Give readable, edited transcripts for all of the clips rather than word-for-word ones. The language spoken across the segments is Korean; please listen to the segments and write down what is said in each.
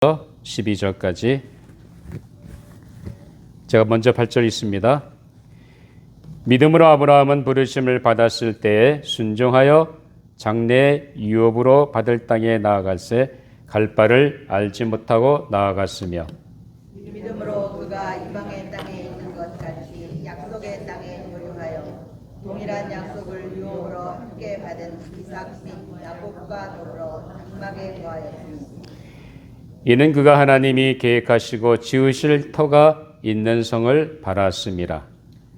12절까지 제가 먼저 8절 있습니다. 믿음으로 아브라함은 부르심을 받았을 때에 순종하여 장래의 유업으로 받을 땅에 나아갈새 갈 바를 알지 못하고 나아갔으며 믿음으로 그가 이방의 땅에 있는 것 같이 약속의 땅에 거류하여 동일한 약속을 유업으로 함께 받은 이삭 및 야곱과 더불어 장막에 거하였으니 이는 그가 하나님이 계획하시고 지으실 터가 있는 성을 바랐음이라.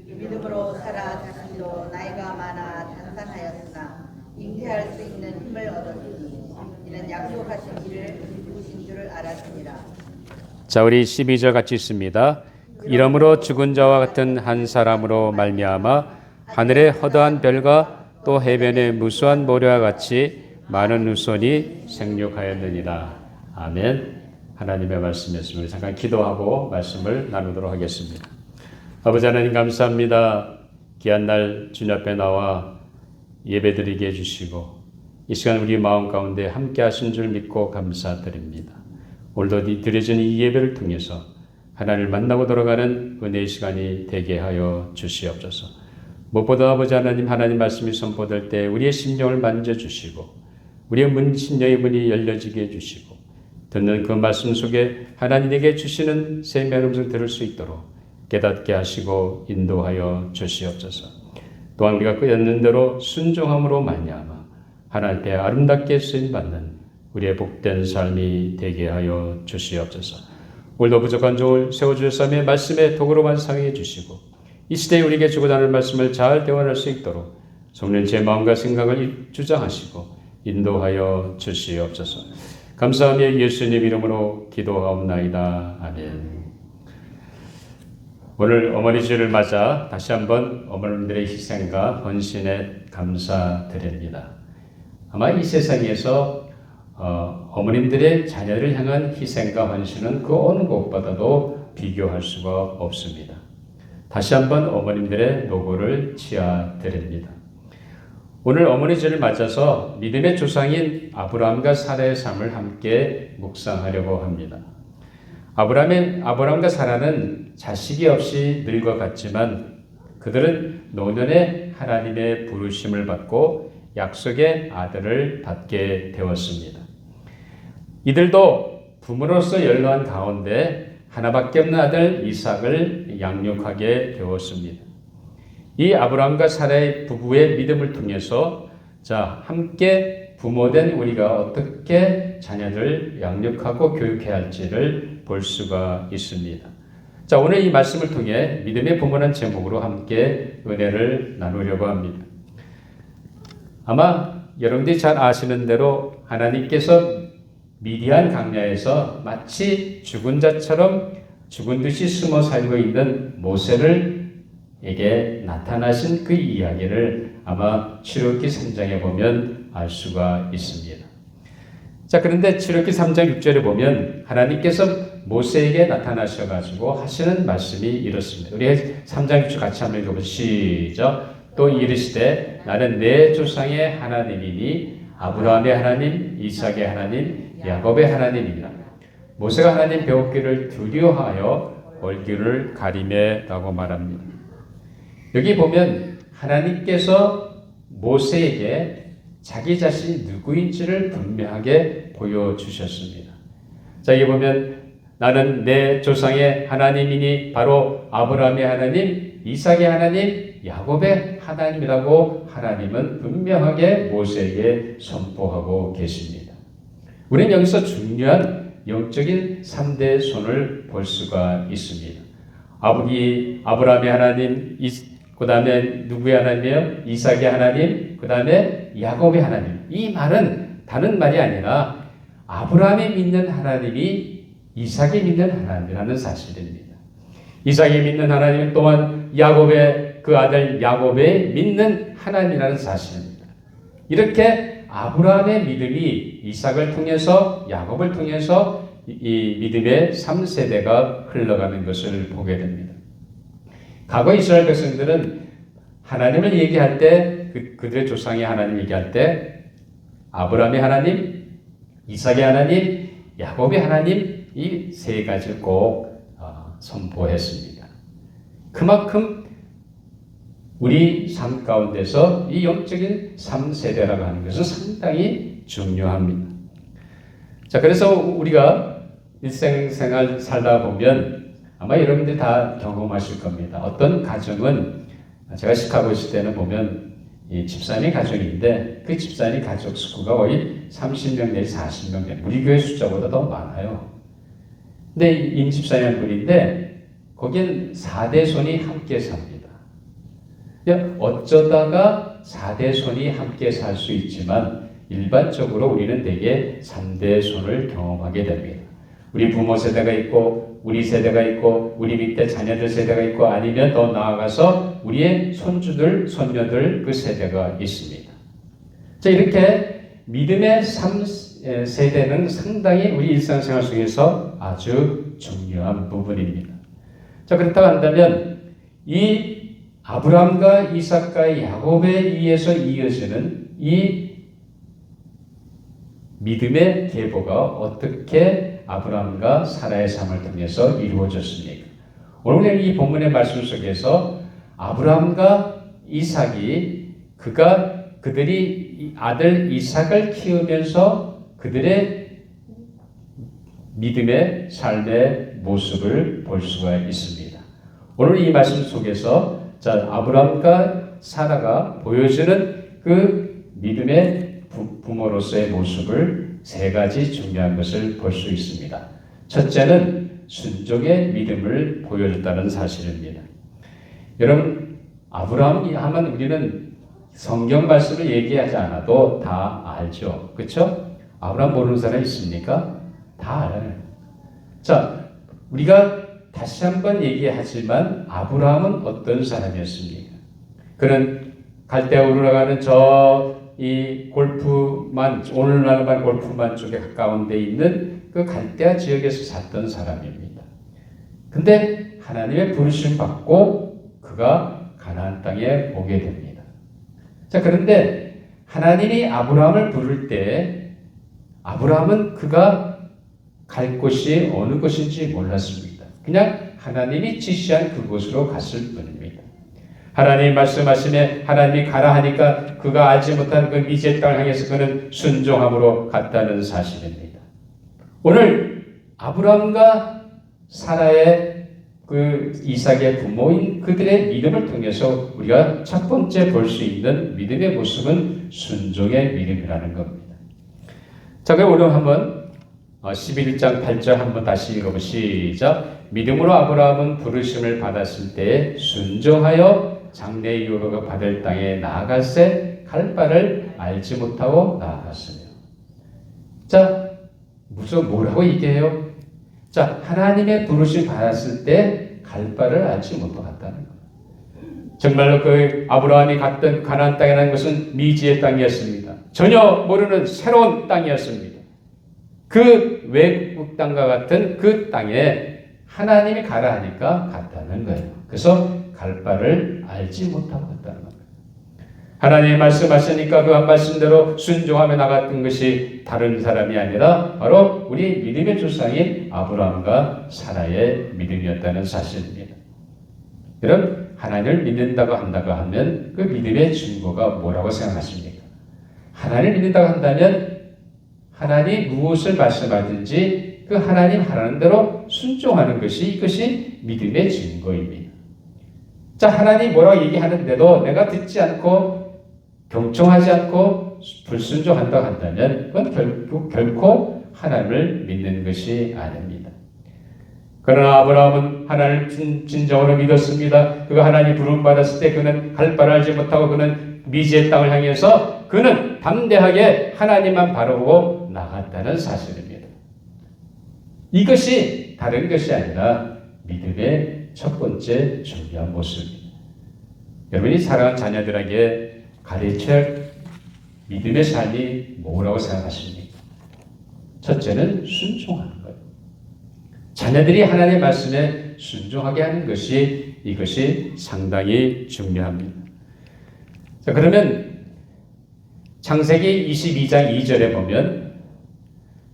믿음으로 사라 자신도 나이가 많아 단산하였으나 잉태할 수 있는 힘을 얻었으니 이는 약속하신 이를 이루신 줄을 알았습니다. 자, 우리 12절 같이 있습니다. 이러므로 죽은 자와 같은 한 사람으로 말미암아 하늘의 허다한 별과 또 해변의 무수한 모래와 같이 많은 후손이 생육하였느니라. 아멘. 하나님의 말씀이었습니다. 잠깐 기도하고 말씀을 나누도록 하겠습니다. 아버지 하나님 감사합니다. 귀한 날 주님 앞에 나와 예배드리게 해주시고 이 시간 우리 마음 가운데 함께 하신 줄 믿고 감사드립니다. 오늘도 드려진 이 예배를 통해서 하나님을 만나고 돌아가는 은혜의 시간이 되게 하여 주시옵소서. 무엇보다 아버지 하나님 말씀이 선포될 때 우리의 심령을 만져주시고 우리의 심령의 문이 열려지게 해주시고 듣는 그 말씀 속에 하나님에게 주시는 생명의 음성 들을 수 있도록 깨닫게 하시고 인도하여 주시옵소서. 또한 우리가 깨닫는 대로 순종함으로 말미암아 하나님 앞에 아름답게 쓰임받는 우리의 복된 삶이 되게 하여 주시옵소서. 오늘도 부족한 종을 세워주셨사며 말씀의 도구로 완성해 주시고 이 시대에 우리에게 주고자 하는 말씀을 잘 대원할 수 있도록 성령 제 마음과 생각을 주장하시고 인도하여 주시옵소서. 감사하며 예수님 이름으로 기도하옵나이다. 아멘. 오늘 어머니 주일을 맞아 다시 한번 어머님들의 희생과 헌신에 감사드립니다. 아마 이 세상에서 어머님들의 자녀를 향한 희생과 헌신은 그 어느 것보다도 비교할 수가 없습니다. 다시 한번 어머님들의 노고를 치하드립니다. 오늘 어머니 주일을 맞아서 믿음의 조상인 아브라함과 사라의 삶을 함께 묵상하려고 합니다. 아브라함과 사라는 자식이 없이 늙어갔지만 그들은 노년에 하나님의 부르심을 받고 약속의 아들을 받게 되었습니다. 이들도 부모로서 연로한 가운데 하나밖에 없는 아들 이삭을 양육하게 되었습니다. 이 아브라함과 사라의 부부의 믿음을 통해서 함께 부모된 우리가 어떻게 자녀를 양육하고 교육해야 할지를 볼 수가 있습니다. 오늘 이 말씀을 통해 믿음의 부모라는 제목으로 함께 은혜를 나누려고 합니다. 아마 여러분들이 잘 아시는 대로 하나님께서 미디안 강야에서 마치 죽은 자처럼 죽은 듯이 숨어 살고 있는 모세에게 나타나신 그 이야기를 아마 출애굽기 3장에 보면 알 수가 있습니다. 그런데 출애굽기 3장 6절에 보면 하나님께서 모세에게 나타나셔가지고 하시는 말씀이 이렇습니다. 우리 3장 6절 같이 한번 읽어보시죠. 시작. 또 이르시되 나는 내 조상의 하나님이니 아브라함의 하나님, 이삭의 하나님, 야곱의 하나님이니라. 모세가 하나님 배웠기를 두려워하여 얼굴을 가리매라고 말합니다. 여기 보면 하나님께서 모세에게 자기 자신이 누구인지를 분명하게 보여주셨습니다. 여기 보면 나는 내 조상의 하나님이니 바로 아브라함의 하나님, 이삭의 하나님, 야곱의 하나님이라고 하나님은 분명하게 모세에게 선포하고 계십니다. 우리는 여기서 중요한 영적인 3대 손을 볼 수가 있습니다. 아브라함의 하나님, 그 다음에 누구의 하나님이에요? 이삭의 하나님, 그 다음에 야곱의 하나님. 이 말은 다른 말이 아니라 아브라함이 믿는 하나님이 이삭이 믿는 하나님이라는 사실입니다. 이삭이 믿는 하나님 또한 야곱의 그 아들 야곱의 믿는 하나님이라는 사실입니다. 이렇게 아브라함의 믿음이 이삭을 통해서 야곱을 통해서 이 믿음의 3세대가 흘러가는 것을 보게 됩니다. 과거 이스라엘 백성들은 하나님을 얘기할 때 그들의 조상의 하나님 얘기할 때 아브라함의 하나님, 이삭의 하나님, 야곱의 하나님 이 세 가지를 꼭 선포했습니다. 그만큼 우리 삶 가운데서 이 영적인 3세대라고 하는 것은 상당히 중요합니다. 자, 그래서 우리가 일생생활 살다 보면 아마 여러분들이 다 경험하실 겁니다. 어떤 가정은 제가 시카고 있을 때는 보면 이 집사님 가정인데 그 집사님 가족 수가 거의 30명 내지 40명 돼요. 우리 교회 숫자보다 더 많아요. 근데 임 집사님 분인데 거긴 4대 손이 함께 삽니다. 어쩌다가 4대 손이 함께 살 수 있지만 일반적으로 우리는 대개 3대 손을 경험하게 됩니다. 우리 부모 세대가 있고 우리 세대가 있고 우리 밑에 자녀들 세대가 있고 아니면 더 나아가서 우리의 손주들 손녀들 그 세대가 있습니다. 자, 이렇게 믿음의 3세대는 상당히 우리 일상생활 속에서 아주 중요한 부분입니다. 자, 그렇다고 한다면 이 아브라함과 이삭과 야곱에 의해서 이어지는 이 믿음의 계보가 어떻게 아브라함과 사라의 삶을 통해서 이루어졌습니까? 오늘 이 본문의 말씀 속에서 아브라함과 이삭이 그들이 아들 이삭을 키우면서 그들의 믿음의 삶의 모습을 볼 수가 있습니다. 오늘 이 말씀 속에서 아브라함과 사라가 보여주는 그 믿음의 부모로서의 모습을 세 가지 중요한 것을 볼 수 있습니다. 첫째는 순종의 믿음을 보여줬다는 사실입니다. 여러분, 아브라함이 하면 우리는 성경 말씀을 얘기하지 않아도 다 알죠. 그렇죠? 아브라함 모르는 사람 있습니까? 다 알아요. 자, 우리가 다시 한번 얘기하지만 아브라함은 어떤 사람이었습니까? 그는 갈대아 우르라가는 이 골프만, 오늘날만 골프만 쪽에 가까운 데 있는 그 갈대아 지역에서 살던 사람입니다. 근데 하나님의 부르심 받고 그가 가나안 땅에 오게 됩니다. 자, 그런데 하나님이 아브라함을 부를 때 아브라함은 그가 갈 곳이 어느 곳인지 몰랐습니다. 그냥 하나님이 지시한 그곳으로 갔을 뿐입니다. 하나님 말씀하시네 하나님이 가라 하니까 그가 알지 못한 그 미지의 땅을 향해서 그는 순종함으로 갔다는 사실입니다. 오늘 아브라함과 사라의 그 이삭의 부모인 그들의 믿음을 통해서 우리가 첫 번째 볼 수 있는 믿음의 모습은 순종의 믿음이라는 겁니다. 자, 그럼 오늘 한번 11장 8절 한번 다시 읽어보시죠. 믿음으로 아브라함은 부르심을 받았을 때 순종하여 장래 이후로 받을 땅에 나아갈새 갈 바를 알지 못하고 나아갔으며. 자, 뭐라고 얘기해요? 자, 하나님의 부르심 받았을 때 갈 바를 알지 못하고 갔다는 거예요. 정말로 그 아브라함이 갔던 가나안 땅이라는 것은 미지의 땅이었습니다. 전혀 모르는 새로운 땅이었습니다. 그 외국 땅과 같은 그 땅에 하나님이 가라 하니까 갔다는 거예요. 그래서 갈 바를 알지 못하고 갔다는 거예요. 하나님이 말씀하시니까 그 한 말씀대로 순종하며 나갔던 것이 다른 사람이 아니라 바로 우리 믿음의 조상인 아브라함과 사라의 믿음이었다는 사실입니다. 여러분, 하나님을 믿는다고 한다고 하면 그 믿음의 증거가 뭐라고 생각하십니까? 하나님을 믿는다고 한다면 하나님 무엇을 말씀하든지 그 하나님 하라는 대로 순종하는 것이 이것이 믿음의 증거입니다. 자, 하나님 뭐라고 얘기하는데도 내가 듣지 않고 경청하지 않고 불순종한다고 한다면 그건 결코 하나님을 믿는 것이 아닙니다. 그러나 아브라함은 하나님을 진정으로 믿었습니다. 그가 하나님 부름 받았을 때 그는 갈 바를 알지 못하고 그는 미지의 땅을 향해서 그는 담대하게 하나님만 바라보고 나갔다는 사실입니다. 이것이 다른 것이 아니라 믿음의 첫 번째 중요한 모습입니다. 여러분이 사랑하는 자녀들에게 가르칠 믿음의 삶이 뭐라고 생각하십니까? 첫째는 순종하는 거예요. 자녀들이 하나님의 말씀에 순종하게 하는 것이 이것이 상당히 중요합니다. 자, 그러면 창세기 22장 2절에 보면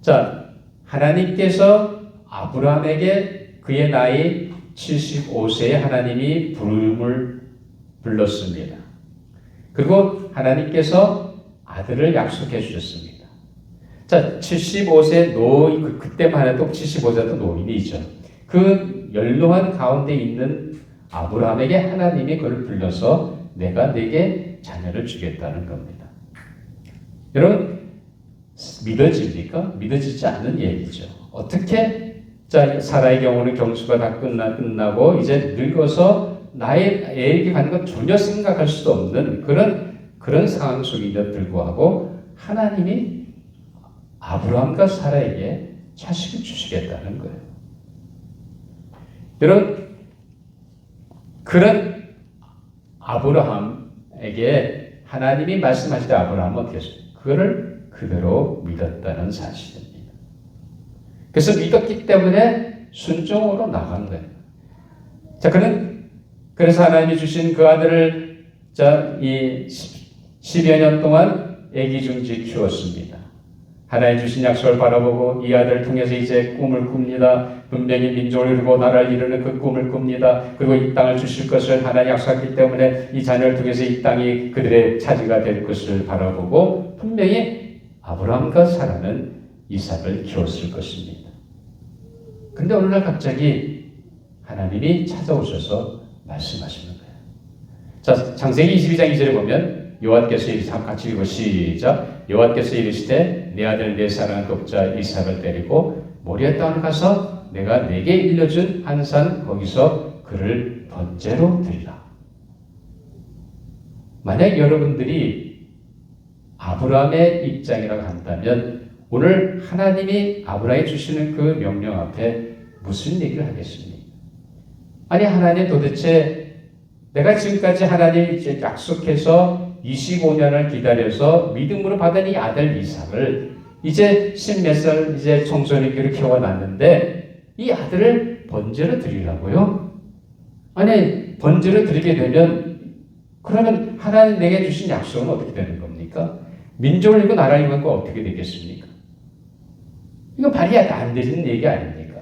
자, 하나님께서 아브라함에게 그의 나이 75세에 하나님이 부름을 불렀습니다. 그리고 하나님께서 아들을 약속해 주셨습니다. 자, 75세 노인, 그때만 해도 75세도 노인이죠. 그 연로한 가운데 있는 아브라함에게 하나님이 그를 불러서 내가 네게 자녀를 주겠다는 겁니다. 여러분, 믿어집니까? 믿어지지 않는 얘기죠. 어떻게? 자, 사라의 경우는 경수가 다 끝나고 이제 늙어서 나의 애에게 가는 건 전혀 생각할 수도 없는 그런 상황 속임에도 불구하고 하나님이 아브라함과 사라에게 자식을 주시겠다는 거예요. 여러분, 그런 아브라함에게 하나님이 말씀하실 때 아브라함은 어떻게 했어요? 그거를 그대로 믿었다는 사실입니다. 그래서 믿었기 때문에 순종으로 나간 거예요. 자, 그래서 하나님이 주신 그 아들을 이 10여 년 동안 애기중지 키웠습니다. 하나님 주신 약속을 바라보고 이 아들을 통해서 이제 꿈을 꿉니다. 분명히 민족을 이루고 나라를 이루는 그 꿈을 꿉니다. 그리고 이 땅을 주실 것을 하나님 약속했기 때문에 이 자녀를 통해서 이 땅이 그들의 차지가 될 것을 바라보고 분명히 아브라함과 사라는 이삭을 키웠을 것입니다. 그런데 어느 날 갑자기 하나님이 찾아오셔서 말씀하시는 거예요. 자, 창세기 22장 2절에 보면 여호와께서 이르시되, 같이 읽어 시작. 여호와께서 이르시되 내 아들 내 사랑하는 독자 이삭을 데리고 모리아 땅을 가서 내가 내게 일러준 한 산 거기서 그를 번제로 드리라. 만약 여러분들이 아브라함의 입장이라고 한다면 오늘 하나님이 아브라함에 주시는 그 명령 앞에 무슨 얘기를 하겠습니까? 아니, 하나님 도대체 내가 지금까지 하나님 약속해서 25년을 기다려서 믿음으로 받은 이 아들 이삭을 이제 10몇 살 이제 청소년기로 키워놨는데 이 아들을 번제로 드리라고요? 아니, 번제로 드리게 되면 그러면 하나님 내게 주신 약속은 어떻게 되는 겁니까? 민족을 이고 나라를 이고 어떻게 되겠습니까? 이건 말이 안 되는 얘기 아닙니까?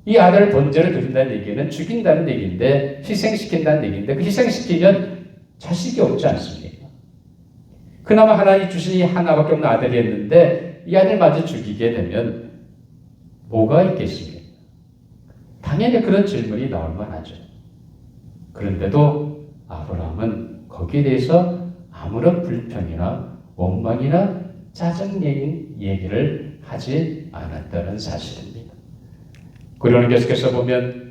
이 아들을 번제로 드린다는 얘기는 죽인다는 얘기인데, 희생시킨다는 얘기인데, 그 희생시키면 자식이 없지 않습니까? 그나마 하나님 주신 이 하나밖에 없는 아들이었는데 이 아들마저 죽이게 되면 뭐가 있겠습니까? 당연히 그런 질문이 나올 만하죠. 그런데도 아브라함은 거기에 대해서 아무런 불평이나 원망이나 짜증내는 얘기를 하지 않았다는 사실입니다. 그러는 계속해서 보면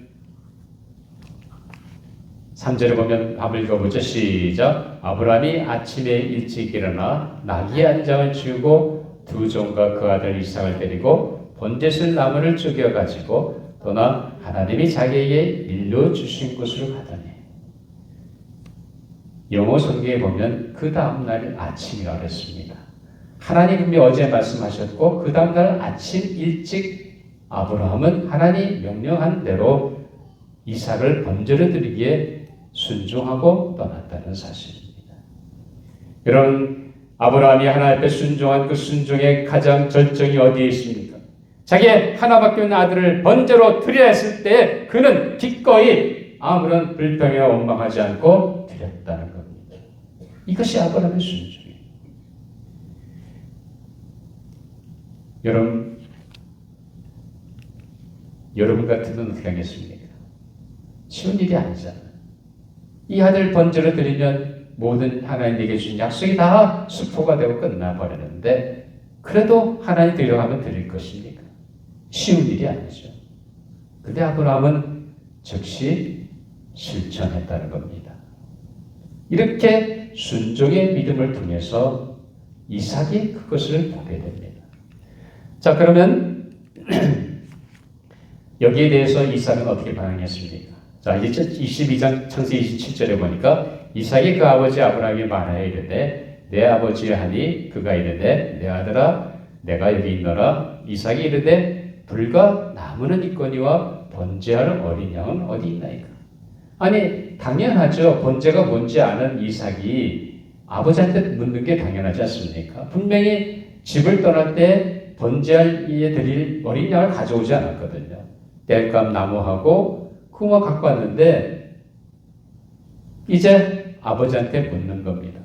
3절에 보면 한번 읽어보죠. 시작. 아브라함이 아침에 일찍 일어나 나귀 한 장을 지우고 두 종과 그 아들 이삭을 데리고 번제실 나무를 쪼개어가지고 떠나 하나님이 자기에게 일러주신 곳으로 가더니, 영어 성경에 보면 그 다음날 아침이라고 했습니다. 하나님이 어제 말씀하셨고 그 다음날 아침 일찍 아브라함은 하나님 명령한 대로 이삭을 번제로 드리기에 순종하고 떠났다는 사실입니다. 여러분, 아브라함이 하나님 앞에 순종한 그 순종의 가장 절정이 어디에 있습니까? 자기의 하나밖에 없는 아들을 번제로 드려야 했을 때 그는 기꺼이 아무런 불평이나 원망하지 않고 드렸다는 겁니다. 이것이 아브라함의 순종이에요. 여러분 같으면 어떻게 하겠습니까? 쉬운 일이 아니잖아요. 이 아들 번제로 드리면 모든 하나님에게 주신 약속이 다 수포가 되고 끝나버리는데 그래도 하나님 드려가면 드릴 것입니까? 쉬운 일이 아니죠. 근데 아브라함은 즉시 실천했다는 겁니다. 이렇게 순종의 믿음을 통해서 이삭이 그것을 보게 됩니다. 자, 그러면 여기에 대해서 이삭은 어떻게 반응했습니까? 자, 22장 창세기 27절에 보니까 이삭이 그 아버지 아브라함이 말하여 이르되 내 아버지 하니 그가 이르되 내 아들아 내가 여기 있노라. 이삭이 이르되 불과 나무는 있거니와 번제할 어린 양은 어디 있나이까. 아니, 당연하죠. 번제가 뭔지 아는 이삭이 아버지한테 묻는 게 당연하지 않습니까? 분명히 집을 떠날 때 번제에 드릴 어린 양을 가져오지 않았거든요. 땔감 나무하고 그거 갖고 왔는데 이제 아버지한테 묻는 겁니다.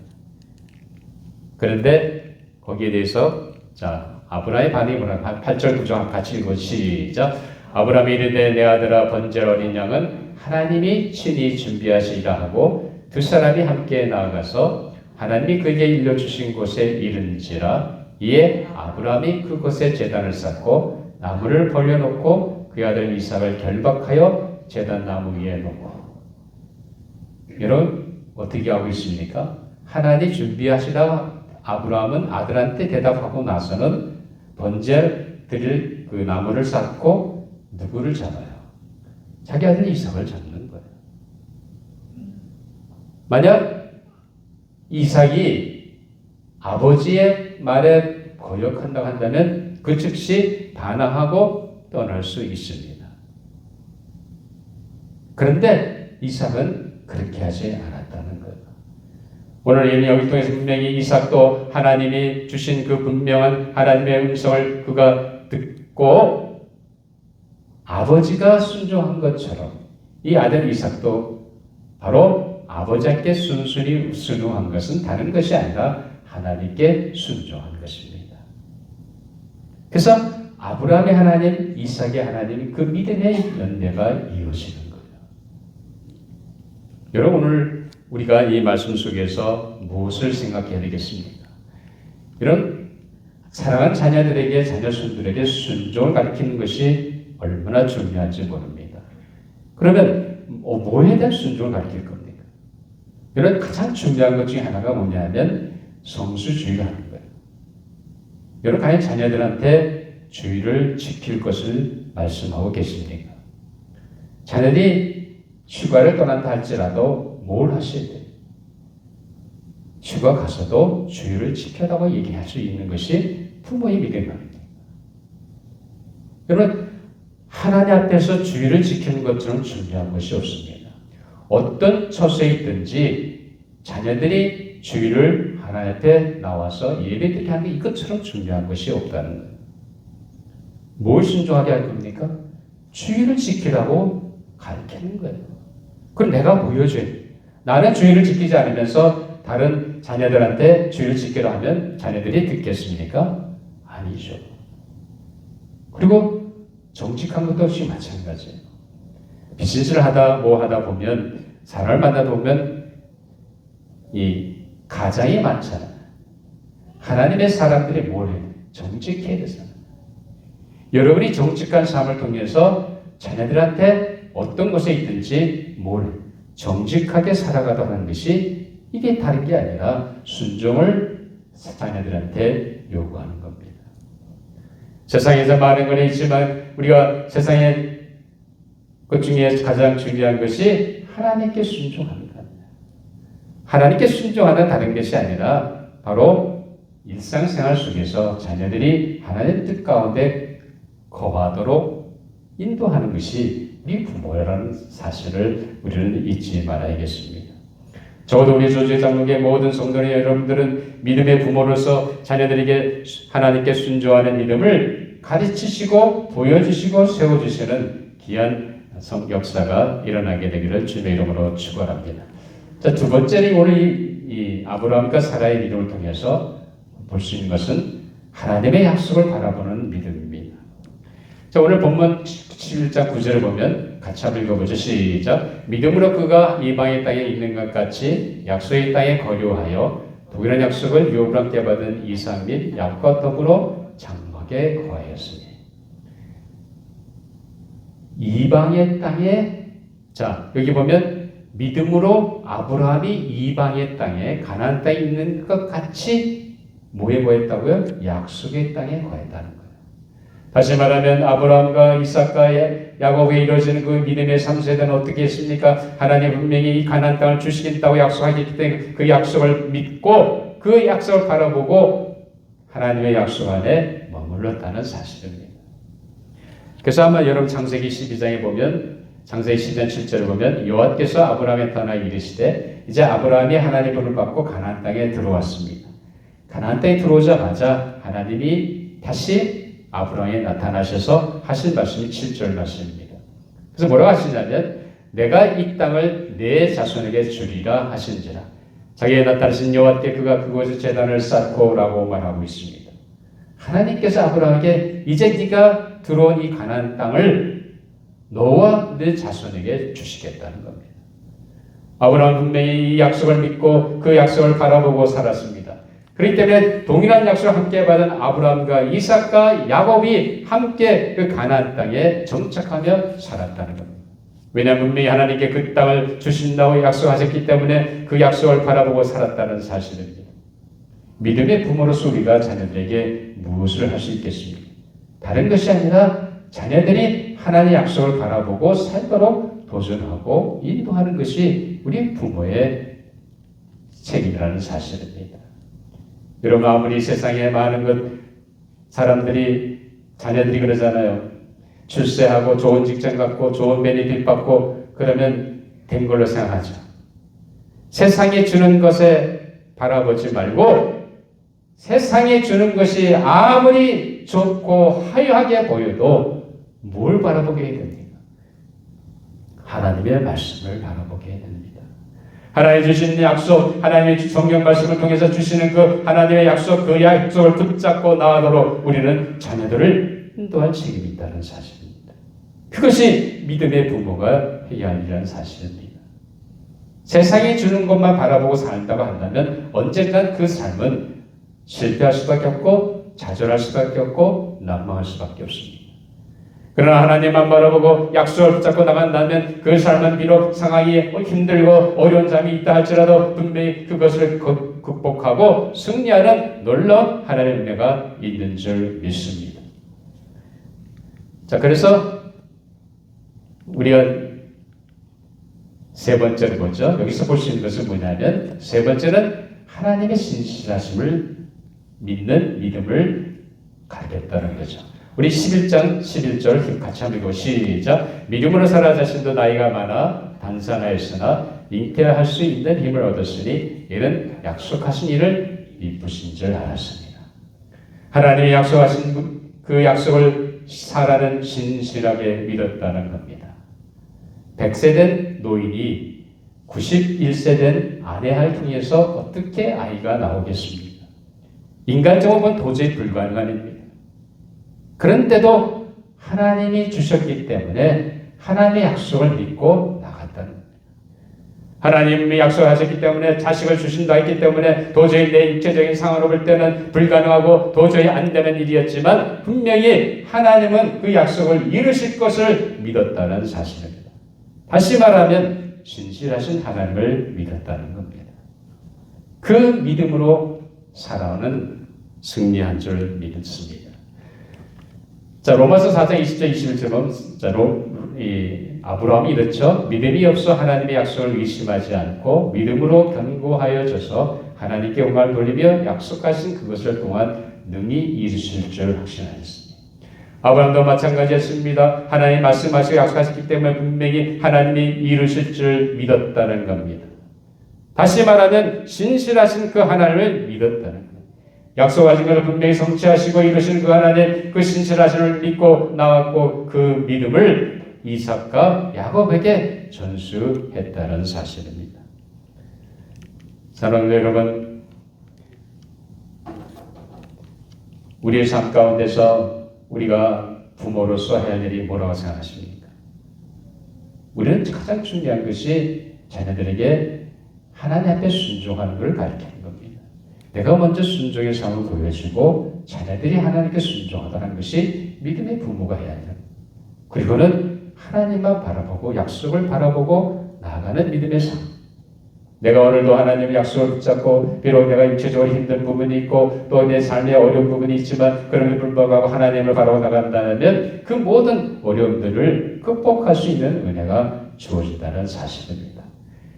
그런데 거기에 대해서 자 아브라함의 반응이 뭐냐? 8절 9절 같이 읽어 시작. 아브라함이 이르되 내 아들아 번제할 어린 양은 하나님이 친히 준비하시리라 하고 두 사람이 함께 나아가서 하나님이 그에게 일러주신 곳에 이른지라. 이에 아브라함이 그곳에 제단을 쌓고 나무를 벌려놓고 그 아들 이삭을 결박하여 제단 나무 위에 놓고. 여러분 어떻게 하고 있습니까? 하나님 준비하시다 아브라함은 아들한테 대답하고 나서는 번제를 드릴 그 나무를 쌓고 누구를 잡아요? 자기 아들 이삭을 잡는 거예요. 만약 이삭이 아버지의 말에 거역한다고 한다면 그 즉시 반항하고 떠날 수 있습니다. 그런데 이삭은 그렇게 하지 않았다는 거예요. 오늘 여기 통해서 분명히 이삭도 하나님이 주신 그 분명한 하나님의 음성을 그가 듣고 아버지가 순종한 것처럼 이 아들 이삭도 바로 아버지께 순순히 순종한 것은 다른 것이 아니라 하나님께 순종한 것입니다. 그래서 아브라함의 하나님, 이삭의 하나님, 그 믿음의 연대가 이루어지는 거예요. 여러분 오늘 우리가 이 말씀 속에서 무엇을 생각해야 되겠습니까? 이런 사랑하는 자녀들에게, 자녀 손들에게 순종을 가르치는 것이 얼마나 중요한지 모릅니다. 그러면 뭐에 대한 순종을 가르칠 겁니까? 이런 가장 중요한 것 중에 하나가 뭐냐면 성수주의를 하는 거예요. 여러분 과연 자녀들한테 주의를 지킬 것을 말씀하고 계십니까? 자녀들이 휴가를 떠난다 할지라도 뭘 하셔야 돼요? 휴가 가서도 주의를 지켜라고 얘기할 수 있는 것이 부모의 믿음입니다. 여러분 하나님 앞에서 주의를 지키는 것처럼 중요한 것이 없습니다. 어떤 처소에 있든지 자녀들이 주의를 하나님 앞에 나와서 예배드리게 하는 게 이것처럼 중요한 것이 없다는 거예요. 뭘 순종하게 할 겁니까? 주의를 지키라고 가르치는 거예요. 그럼 내가 보여줘야 돼요. 나는 주의를 지키지 않으면서 다른 자녀들한테 주의를 지키라 하면 자녀들이 듣겠습니까? 아니죠. 그리고 정직한 것도 없이 마찬가지예요. 비즈니스를 하다 뭐 하다 보면 사람을 만나다 보면 이 가장이 많잖아요. 하나님의 사람들이 뭘 해요? 정직해야 되잖아요. 여러분이 정직한 삶을 통해서 자녀들한테 어떤 곳에 있든지 뭘 해요? 정직하게 살아가도록 하는 것이 이게 다른 게 아니라 순종을 자녀들한테 요구하는 겁니다. 세상에서 많은 건 있지만 우리가 세상에 그 중에 가장 중요한 것이 하나님께 순종하는 겁니다. 하나님께 순종하는 다른 것이 아니라 바로 일상생활 속에서 자녀들이 하나님의 뜻 가운데 거하도록 인도하는 것이 우리 부모라는 사실을 우리는 잊지 말아야겠습니다. 적어도 우리 조지 장로교의 모든 성도님 여러분들은 믿음의 부모로서 자녀들에게 하나님께 순종하는 믿음을 가르치시고 보여주시고 세워주시는 귀한 역사가 일어나게 되기를 주님의 이름으로 축원합니다. 자, 두 번째는 오늘 이 아브라함과 사라의 믿음을 통해서 볼 수 있는 것은 하나님의 약속을 바라보는 믿음입니다. 자, 오늘 본문 11장 9절을 보면 같이 한번 읽어보죠. 시작. 믿음으로 그가 이방의 땅에 있는 것 같이 약속의 땅에 거류하여 동일한 약속을 아브라함께 받은 이삭 및 야곱과 더불어 장막에 거하였으니. 이방의 땅에, 자 여기 보면 믿음으로 아브라함이 이방의 땅에 가나안 땅에 있는 것 같이 뭐에 거했다고요? 약속의 땅에 거했다는 거예요. 다시 말하면 아브라함과 이삭과 야곱에 이루어지는 그 믿음의 3세대는 어떻게 했습니까? 하나님 분명히 이 가나안 땅을 주시겠다고 약속하기 때문에 그 약속을 믿고 그 약속을 바라보고 하나님의 약속 안에 머물렀다는 사실입니다. 그래서 아마 여러분 창세기 12장에 보면 창세기 12장 7절을 보면 여호와께서 아브라함에 떠나 이르시되 이제 아브라함이 하나님의 분을 받고 가나안 땅에 들어왔습니다. 가나안 땅에 들어오자마자 하나님이 다시 아브라함에 나타나셔서 하신 말씀이 7절 말씀입니다. 그래서 뭐라고 하시냐면 내가 이 땅을 내 자손에게 주리라 하신지라. 자기에 나타나신 여호와께 그가 그곳에 제단을 쌓고 라고 말하고 있습니다. 하나님께서 아브라함에게 이제 네가 들어온 이 가나안 땅을 너와 네 자손에게 주시겠다는 겁니다. 아브라함은 분명히 이 약속을 믿고 그 약속을 바라보고 살았습니다. 그렇기 때문에 동일한 약속을 함께 받은 아브라함과 이삭과 야곱이 함께 그 가나안 땅에 정착하며 살았다는 겁니다. 왜냐하면 분명히 하나님께 그 땅을 주신다고 약속하셨기 때문에 그 약속을 바라보고 살았다는 사실입니다. 믿음의 부모로서 우리가 자녀들에게 무엇을 할 수 있겠습니까? 다른 것이 아니라 자녀들이 하나님의 약속을 바라보고 살도록 도전하고 인도하는 것이 우리 부모의 책임이라는 사실입니다. 여러분, 아무리 세상에 많은 자녀들이 그러잖아요. 출세하고 좋은 직장 갖고 좋은 베네핏 받고 그러면 된 걸로 생각하죠. 세상이 주는 것에 바라보지 말고 세상이 주는 것이 아무리 좋고 화려하게 보여도 뭘 바라보게 됩니까? 하나님의 말씀을 바라보게 됩니다. 하나님 주신 약속, 하나님의 성경 말씀을 통해서 주시는 그 하나님의 약속, 그 약속을 붙잡고 나아가도록 우리는 자녀들을 인도할 책임이 있다는 사실입니다. 그것이 믿음의 부모가 해야 할 일이라는 사실입니다. 세상이 주는 것만 바라보고 살다고 한다면 언젠간 그 삶은 실패할 수밖에 없고 좌절할 수밖에 없고 난망할 수밖에 없습니다. 그러나 하나님만 바라보고 약속을 붙잡고 나간다면 그 삶은 비록 상황이 힘들고 어려운 점이 있다 할지라도 분명히 그것을 극복하고 승리하는 놀라운 하나님의 은혜가 있는 줄 믿습니다. 자, 그래서 우리가 세 번째로 보죠. 여기서 볼 수 있는 것은 뭐냐면 세 번째는 하나님의 신실하심을 믿는 믿음을 가르쳤다는 거죠. 우리 11장 11절 같이 한번 읽고 시작. 믿음으로 살아 자신도 나이가 많아 단산하였으나 잉태할 수 있는 힘을 얻었으니 이는 약속하신 일을 이쁘신 줄 알았습니다. 하나님이 약속하신 그 약속을 사라는 신실하게 믿었다는 겁니다. 100세 된 노인이 91세 된 아내를 통해서 어떻게 아이가 나오겠습니까? 인간적으로 보면 도저히 불가능한 일입니다. 그런데도 하나님이 주셨기 때문에 하나님의 약속을 믿고 나갔다는 겁니다. 하나님이 약속하셨기 때문에 자식을 주신다 했기 때문에 도저히 내 육체적인 상황으로 볼 때는 불가능하고 도저히 안 되는 일이었지만 분명히 하나님은 그 약속을 이루실 것을 믿었다는 사실입니다. 다시 말하면 신실하신 하나님을 믿었다는 겁니다. 그 믿음으로 살아오는 승리한 줄 믿습니다. 자, 로마서 4장 20절 21절 보면 아브라함이 이렇죠. 믿음이 없어 하나님의 약속을 의심하지 않고 믿음으로 견고하여져서 하나님께 영광을 돌리며 약속하신 그것을 동안 능히 이루실 줄 확신하였습니다. 아브라함도 마찬가지였습니다. 하나님 말씀하시고 약속하셨기 때문에 분명히 하나님이 이루실 줄 믿었다는 겁니다. 다시 말하면 신실하신 그 하나님을 믿었다는 겁니다. 약속하신 것을 분명히 성취하시고 이루시는 그 하나님 그 신실하심을 믿고 나왔고 그 믿음을 이삭과 야곱에게 전수했다는 사실입니다. 사랑하는 여러분, 우리의 삶 가운데서 우리가 부모로서 해야 할 일이 뭐라고 생각하십니까? 우리는 가장 중요한 것이 자녀들에게 하나님 앞에 순종하는 것을 가르치는 겁니다. 내가 먼저 순종의 삶을 보여주고 자녀들이 하나님께 순종하다는 것이 믿음의 부모가 해야 합니다. 그리고는 하나님만 바라보고 약속을 바라보고 나아가는 믿음의 삶. 내가 오늘도 하나님의 약속을 붙잡고 비록 내가 육체적으로 힘든 부분이 있고 또 내 삶에 어려운 부분이 있지만 그럼에도 불구하고 하나님을 바라보고 나간다면 그 모든 어려움들을 극복할 수 있는 은혜가 주어진다는 사실입니다.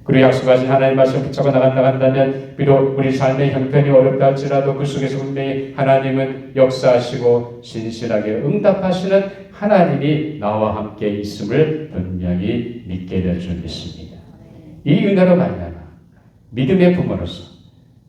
그리고 약속하신 하나님 말씀을 붙잡고 나간다면 비록 우리 삶의 형편이 어렵다 할지라도 그 속에서 분명히 하나님은 역사하시고 신실하게 응답하시는 하나님이 나와 함께 있음을 분명히 믿게 될 줄 믿습니다. 이 은혜로 말미암아 믿음의 부모로서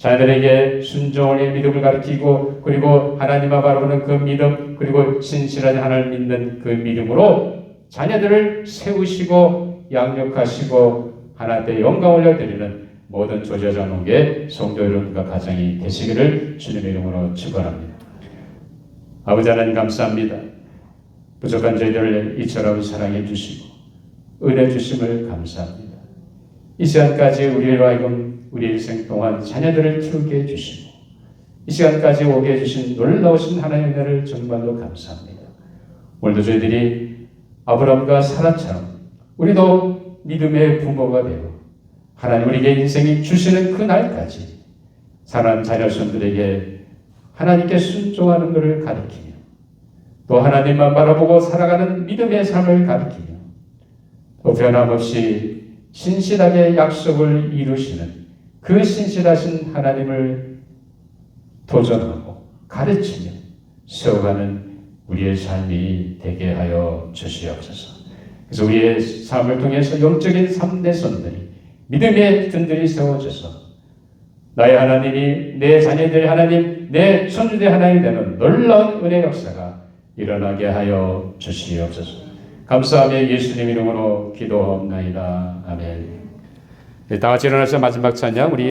자녀들에게 순종의 믿음을 가르치고 그리고 하나님과 바라보는 그 믿음 그리고 신실하게 하나님을 믿는 그 믿음으로 자녀들을 세우시고 양육하시고 하나님께 영광 올려드리는 모든 조제자목의 성도 여러분과 가정이 되시기를 주님의 이름으로 축원합니다. 아버지 하나님 감사합니다. 부족한 저희들을 이처럼 사랑해 주시고 은혜 주심을 감사합니다. 이 시간까지 우리로 하여금 우리 일생 동안 자녀들을 키우게 해주시고 이 시간까지 오게 해주신 놀라우신 하나님의 은혜를 정말로 감사합니다. 오늘도 저희들이 아브라함과 사라처럼 우리도 믿음의 부모가 되어 하나님 우리에게 인생이 주시는 그 날까지 사랑하는 자녀손들에게 하나님께 순종하는 것을 가르치며 또 하나님만 바라보고 살아가는 믿음의 삶을 가르치며 또 변함없이 신실하게 약속을 이루시는 그 신실하신 하나님을 도전하고 가르치며 세워가는 우리의 삶이 되게 하여 주시옵소서. 그래서 우리의 삶을 통해서 영적인 3대 손들이 믿음의 든들이 세워져서 나의 하나님이 내 자녀들의 하나님, 내 손주들의 하나님이 되는 놀라운 은혜 역사가 일어나게 하여 주시옵소서. 감사하며 예수님 이름으로 기도하옵나이다. 아멘. 다 같이 일어나서 마지막 찬양 우리